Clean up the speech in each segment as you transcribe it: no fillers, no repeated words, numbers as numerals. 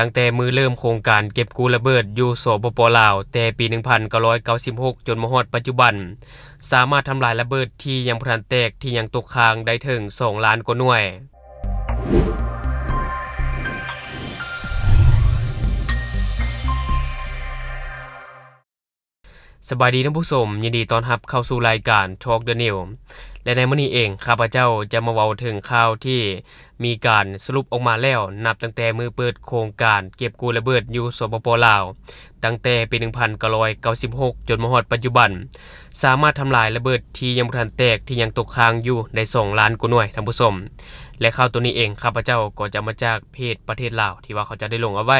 ตั้งแต่มือเริ่มโครงการเก็บกู้ระเบิดอยู่สปป.ลาวแต่ปี 1996 จนมาฮอดปัจจุบันสามารถทำลายระเบิดที่ยังบ่ทันแตกที่ยังตกค้างได้ถึง 2 ล้านกว่าหน่วยสบายดีท่านผู้ชมยินดีต้อนรับเข้าสู่รายการ Talk the New และในมื้อนี้เองข้าพเจ้าจะมาเว้าถึงข่าวที่มีการสรุปออกมาแล้วนับตั้งแต่มือเปิดโครงการเก็บกู้ระเบิดอยู่สปป.ลาวตั้งแต่ปี 1996 จนมาฮอดปัจจุบันสามารถทำลายระเบิดที่ยังบ่ทันแตกที่ยังตกค้างอยู่ได้ 2 ล้านกว่าหน่วยท่านผู้ชมและข่าวตัวนี้เองข้าพเจ้าก็จะมาจากเพจประเทศลาวที่ว่าเขาจะได้ลงเอาไว้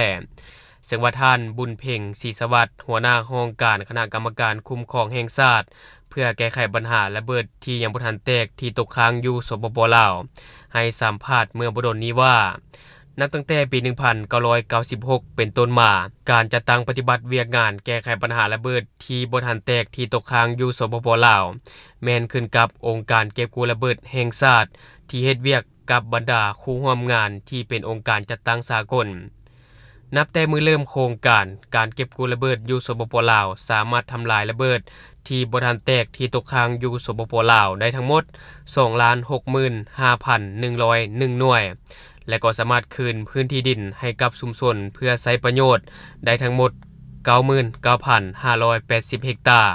ซึ่งว่าท่านบุญเพ็งศรีสวัสดิ์หัวหน้าห้องการคณะกรรมการคุ้มครองแห่งชาติเพื่อแก้ไขปัญหาระเบิดที่ยังบ่ทันแตกที่ตกค้างอยู่สปป.ลาวให้สัมภาษณ์เมื่อบ่ดนนี้ว่านับตั้งแต่ปี 1996 เป็นต้นมาการจัดตั้งปฏิบัติเวียกงานแก้ไขปัญหาระเบิดที่บ่ทันแตกที่ตกค้างอยู่สปป.ลาวแม่นขึ้นกับองค์การเก็บกู้ระเบิดแห่งชาติที่เฮ็ดเวียกกับบรรดาคู่ร่วมงานที่เป็นองค์การจัดตั้งสากลนับแต่มือเริ่มโครงการเก็บกู้ระเบิดอยู่สปป.ลาวสามารถทำลายระเบิดที่บ่ทันแตกที่ตกค้างอยู่สปป.ลาวได้ทั้งหมด 265,101 หน่วยและก็สามารถคืนพื้นที่ดินให้กับชุมชนเพื่อใช้ประโยชน์ได้ทั้งหมด 99,580 เฮกตาร์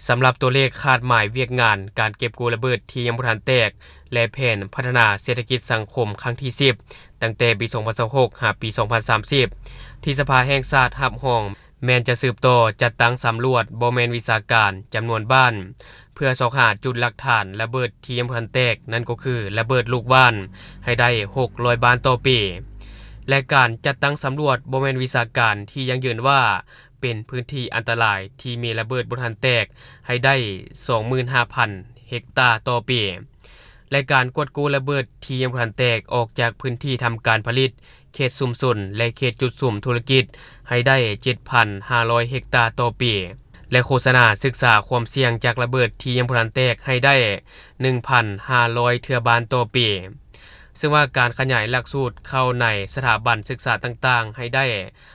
สำหรับตัวเลขคาดหมายเวียกงานการเก็บกู้ระเบิดที่ยังบ่ทันแตกและแผนพัฒนาเศรษฐกิจสังคมครั้งที่10ตั้งแต่ปี 2026 หาปี 2030 ที่สภาแห่งชาติรับรองแม้นจะสืบต่อจัดตั้งสำรวจบ่แม่นวิชาการจำนวนบ้านเพื่อสอกหาจุดหลักฐานระเบิดที่ยังบ่ทันแตกนั่นก็คือระเบิดลูกบ้านให้ได้600บ้านต่อปีและการจัดตั้งสำรวจบ่แม่นวิชาการที่ยังยืนว่าเป็นพื้นที่อันตรายที่มีระเบิดบ่ทันแตกให้ได้ 25,000 เฮกตาร์ต่อปีและการกวดกู้ระเบิดที่ยังบ่ทันแตกออกจากพื้นที่ทำการผลิตเขตชุมชนและเขตจุดสุ่มธุรกิจให้ได้ 7,500 เฮกตาร์ต่อปีและโฆษณาศึกษาความเสี่ยงจากระเบิดที่ยังบ่ทันแตกให้ได้ 1,500 เทื่อบ้านต่อปีซึ่งว่าการขยายหลักสูตรเข้าในสถาบันศึกษาต่างๆให้ได้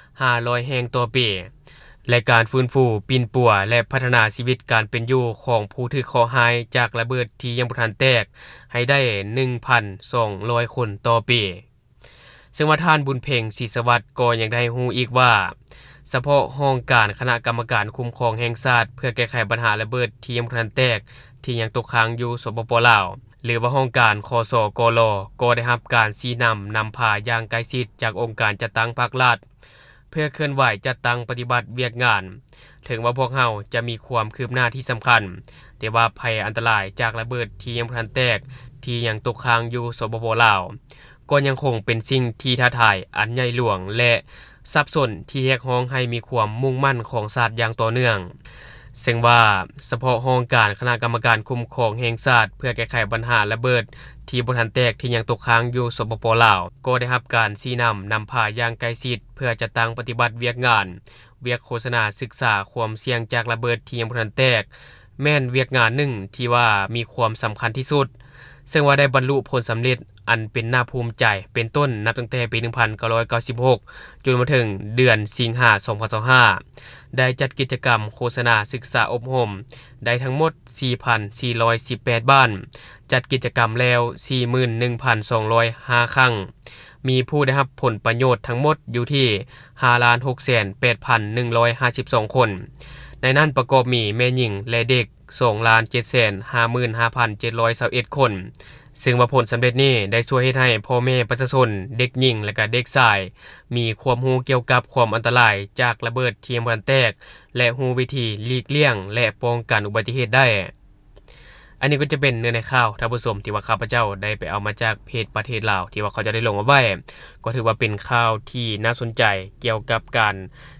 500 แห่งต่อปีและการฟื้นฟูปิ่นปัวและพัฒนาชีวิตการเป็นอยู่ของผู้ถูกขอหายจากระเบิดที่ยังบ่ทันแตกให้ได้ 1,200 คนต่อปีซึ่งว่าท่านบุญเพ็งศรีสวัสดิ์ก็ยังได้ฮู้อีกว่าเฉพาะห้องการคณะกรรมการคุ้มครองแห่งชาติเพื่อแก้ไขปัญหาระเบิดที่ยังบ่ทันแตกที่ยังตกค้างอยู่สปป.ลาวหรือว่าห้องการคสกลก็ได้รับการชี้นำพาอย่างใกล้ชิดจากองค์การจัดตั้งภาครัฐเพื่อเคลื่อนไหวจัดตั้งปฏิบัติเวียกงานถึงว่าพวกเฮาจะมีความคืบหน้าที่สำคัญแต่ว่าภัยอันตรายจากระเบิดที่ยังบ่ทันแตกที่ยังตกค้างอยู่สปป.ลาวก็ยังคงเป็นสิ่งที่ท้าทายอันใหญ่หลวงและสับสนที่เรียกร้องให้มีความมุ่งมั่นของชาติอย่างต่อเนื่องซึ่งว่าเฉพาะห้องการคณะกรรมการคุ้มครองแห่งชาติเพื่อแก้ไขปัญหาระเบิดที่บ่ทันแตกที่ยังตกค้างอยู่สปป.ลาวก็ได้รับการชี้นำพาอย่างใกล้ชิดเพื่อจะตั้งปฏิบัติเวียกงานเวียกโฆษณาศึกษาความเสี่ยงจากระเบิดที่ยังบ่ทันแตกแม่นเวียกงานหนึ่งที่ว่ามีความสำคัญที่สุดซึ่งว่าได้บรรลุผลสำเร็จอันเป็นน่าภูมิใจเป็นต้นนับตั้งแต่ปี 1996 จนมาถึงเดือนสิงหาคม 2025 ได้จัดกิจกรรมโฆษณาศึกษาอบรมได้ทั้งหมด 4,418 บ้านจัดกิจกรรมแล้ว 41,205 ครั้งมีผู้ได้รับผลประโยชน์ทั้งหมดอยู่ที่ 5,608,152 คนในนั้นประกอบมีแม่หญิงและเด็ก 2,755,721 คนซึ่งว่าผลสำเร็จนี้ได้ช่วยเฮ็ดให้พ่อแม่ประชาชนเด็กหญิงและก็เด็กชายมีความรู้เกี่ยวกับความอันตรายจากระเบิดที่ยังบ่ทันแตกและรู้วิธีหลีกเลี่ยงและป้องกันอุบัติเหตุได้อันนี้ก็จะเป็นเนื้อในข่าวท่านผู้ชมที่ว่าข้าพเจ้าได้ไปเอามาจากเพจประเทศลาวที่ว่าเขาจะได้ลงเอาไว้ก็ถือว่าเป็นข่าวที่น่าสนใจเกี่ยวกับการ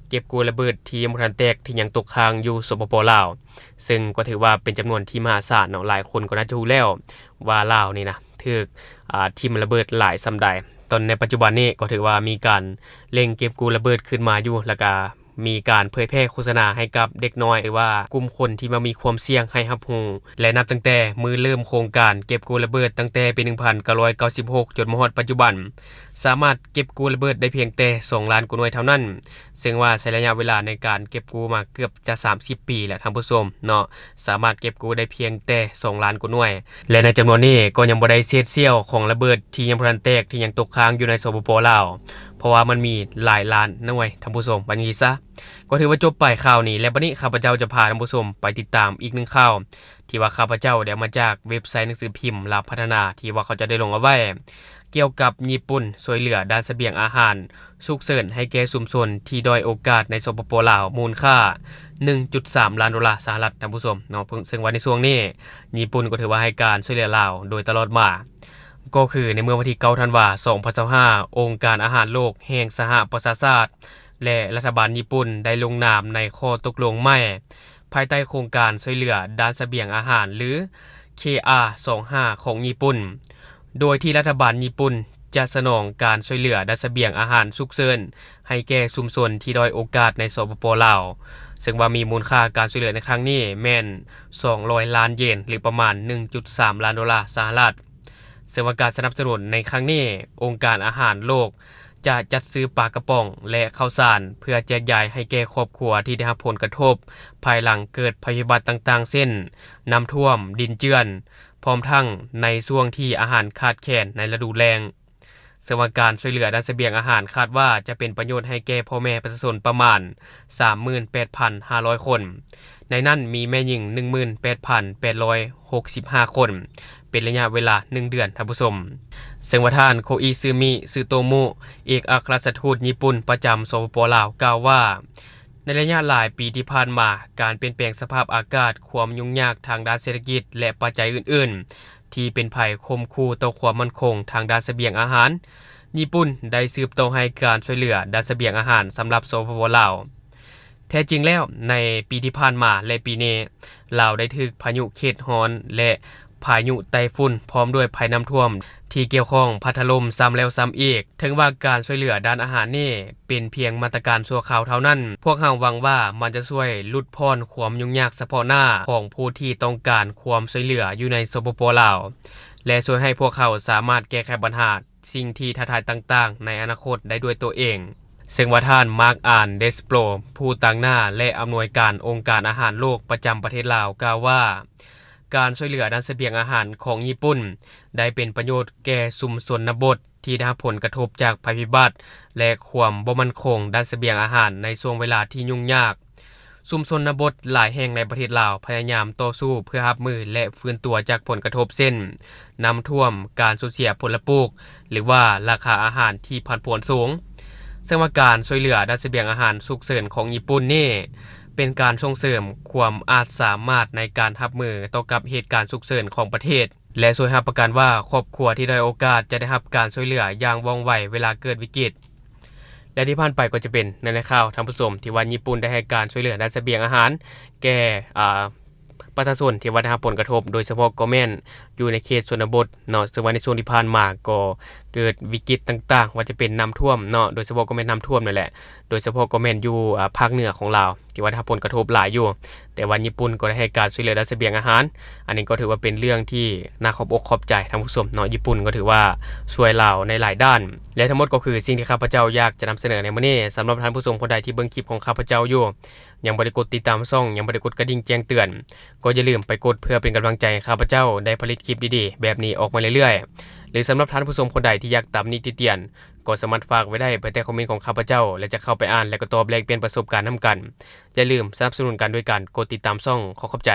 เก็บกู้ระเบิดที่ยังบ่ทันแตกที่ยังตกค้างอยู่สปป.ลาวซึ่งก็ถือว่าเป็นจำนวนที่มหาศาลเนาะหลายคนก็น่าจะรู้แล้วว่าลาวนี่นะถูกทิ่มระเบิดหลายส่ำใดตอนในปัจจุบันนี้ก็ถือว่ามีการเร่งเก็บกู้ระเบิดขึ้นมาอยู่แล้วก็มีการเผยแพร่โฆษณาให้กับเด็กน้อยหรือว่ากลุ่มคนที่มามีความเสี่ยงให้รับรู้และนับตั้งแต่มือเริ่มโครงการเก็บกู้ระเบิดตั้งแต่ปี 1996 จนมาฮอดปัจจุบัน สามารถเก็บกู้ระเบิดได้เพียงแต่2ล้านกว่าหน่วยเท่านั้นซึ่งว่าใช้ระยะเวลาในการเก็บกู้มาเกือบจะ30ปีแล้วท่านผู้ชมเนาะสามารถเก็บกู้ได้เพียงแต่2ล้านกว่าหน่วยและในจำนวนนี้ก็ยังบ่ได้เศษเสี้ยวของระเบิดที่ยังบ่ทันแตกที่ยังตกค้างอยู่ในสปป.ลาวเพราะว่ามันมีหลายล้านหน่วยท่านผู้ชมบัดนี้ซะก็ถือว่าจบไปข่าวนี้และบัดนี้ข้าพเจ้าจะพาท่านผู้ชมไปติดตามอีกหนึ่งข่าวที่ว่าข้าพเจ้าได้มาจากเว็บไซต์หนังสือพิมพ์ลาวพัฒนาที่ว่าเขาจะได้ลงเอาไว้เกี่ยวกับญี่ปุ่นช่วยเหลือด้านเสบียงอาหารฉุกเฉินให้แก่ชุมชนที่ด้อยโอกาสในสปป.ลาวมูลค่า 1.3 ล้านดอลลาร์สหรัฐท่านผู้ชมเนาะซึ่งว่าในช่วงนี้ญี่ปุ่นก็ถือว่าให้การช่วยเหลือลาวโดยตลอดมาก็คือในเมื่อวันที่9ธันวาคม2025องค์การอาหารโลกแห่งสหประชาชาติและรัฐบาลญี่ปุ่นได้ลงนามในข้อตกลงใหม่ภายใต้โครงการช่วยเหลือด้านเสบียงอาหารหรือ KR25 ของญี่ปุ่นโดยที่รัฐบาลญี่ปุ่นจะสนองการช่วยเหลือด้านเสบียงอาหารฉุกเฉินให้แก่ชุมชนที่ด้อยโอกาสในสปป.ลาวซึ่งว่ามีมูลค่าการช่วยเหลือในครั้งนี้แม่น200ล้านเยนหรือประมาณ 1.3 ล้านดอลลาร์สหรัฐซึ่งว่าการสนับสนุนในครั้งนี้องค์การอาหารโลกจะจัดซื้อปลากระป๋องและข้าวสารเพื่อแจกจ่ายให้แก่ครอบครัวที่ได้รับผลกระทบภายหลังเกิดภัยพิบัติต่างๆเช่นน้ำท่วมดินเจือนพร้อมทั้งในช่วงที่อาหารขาดแคลนในฤดูแล้งซึ่งว่าการช่วยเหลือด้านเสบียงอาหารคาดว่าจะเป็นประโยชน์ให้แก่พ่อแม่ประชาชนประมาณ 38,500 คนในนั้นมีแม่หญิง 18,865 คนเป็นระยะเวลา1เดือนท่านผู้ชมซึ่งว่าท่านโคอิซึมิซึโตมุเอกอัครราชทูตญี่ปุ่นประจำสปป.ลาวกล่าวว่าในระยะหลายปีที่ผ่านมาการเปลี่ยนแปลงสภาพอากาศความยุ่งยากทางด้านเศรษฐกิจและปัจจัยอื่นๆที่เป็นภัยคมคูต่อความมั่นคงทางด้านเสบียงอาหารญี่ปุ่นได้สืบต่อให้การช่วยเหลือด้านเสบียงอาหารสำหรับสปป.ลาวแท้จริงแล้วในปีที่ผ่านมาและปีนี้ลาวได้ถูกพายุเขตร้อนและพายุไต้ฝุ่นพร้อมด้วยภัยน้ำท่วมที่เกี่ยวข้องพัดถล่มซ้ำแล้วซ้ำอีกถึงว่าการช่วยเหลือด้านอาหารนี่เป็นเพียงมาตรการชั่วคราวเท่านั้นพวกเราหวังว่ามันจะช่วยลดพ้นความยุ่งยากเฉพาะหน้าของผู้ที่ต้องการความช่วยเหลืออยู่ในสปป.ลาวและช่วยให้พวกเขาสามารถแก้ไขปัญหาสิ่งที่ท้าทายต่างๆในอนาคตได้ด้วยตัวเองซึ่งว่าท่านมาร์กอ่านเดสโปรผู้ตั้งหน้าและอำนวยการองค์การอาหารโลกประจำประเทศลาวกล่าวว่าการช่วยเหลือด้านเสบียงอาหารของญี่ปุ่นได้เป็นประโยชน์แก่ชุมชนบทที่ได้รับผลกระทบจากภัยพิบัติและความบ่มั่นคงด้านเสบียงอาหารในช่วงเวลาที่ยุ่งยากชุมชนบทหลายแห่งในประเทศลาวพยายามต่อสู้เพื่อรับมือและฟื้นตัวจากผลกระทบเช่นน้ำท่วมการสูญเสียผลปลูกหรือว่าราคาอาหารที่ผันผวนสูงซึ่งว่าการช่วยเหลือด้านเสบียงอาหารฉุกเฉินของญี่ปุ่นนี่เป็นการส่งเสริมความอาจสามารถในการรับมือต่อกับเหตุการณ์ฉุกเฉินของประเทศและช่วยรับประกันว่าครอบครัวที่ได้โอกาสจะได้รับการช่วยเหลืออย่างว่องไวเวลาเกิดวิกฤตและที่ผ่านไปก็จะเป็นในข่าวท่านผู้ชมที่ว่าญี่ปุ่นได้ให้การช่วยเหลือด้านเสบียงอาหารแก่ประชาชนที่ได้รับผลกระทบโดยเฉพาะก็แม่นอยู่ในเขตชนบทเนาะซึ่งว่าในช่วงที่ผ่านมาก็เกิดวิกฤตต่างๆว่าจะเป็นน้ำท่วมเนาะโดยเฉพาะก็แม่นน้ำท่วมนั่นแหละโดยเฉพาะก็แม่นอยู่ภาคเหนือของลาวที่ว่าได้รับผลกระทบหลายอยู่แต่ว่าญี่ปุ่นก็ได้ให้การช่วยเหลือด้านเสบียงอาหารอันนี้ก็ถือว่าเป็นเรื่องที่น่าขอบอกขอบใจท่านผู้ชมเนาะญี่ปุ่นก็ถือว่าช่วยลาวในหลายด้านและทั้งหมดก็คือสิ่งที่ข้าพเจ้าอยากจะนำเสนอในมื้อนี้สำหรับท่านผู้ชมคนใดที่เบิ่งคลิปของข้าพเจ้าอยู่ยังบ่ได้กดติดตามช่องยังบ่ได้กดกระดิ่งแจ้งเตือนก็อย่าลืมไปกดเพื่อเป็นกำลังใจให้ข้าพเจ้าได้ผลิตคลิปดีๆแบบนี้ออกมาเรื่อยๆหรือสำหรับท่านผู้ชมคนใดที่อยากตามนิติเตียนก็สามารถฝากไว้ได้ภายใต้คอมเมนต์ของข้าพเจ้าและจะเข้าไปอ่านและก็ตอบแลกเปลี่ยนประสบการณ์นำกันอย่าลืมสนับสนุนกันด้วยการกดติดตามช่องขอขอบใจ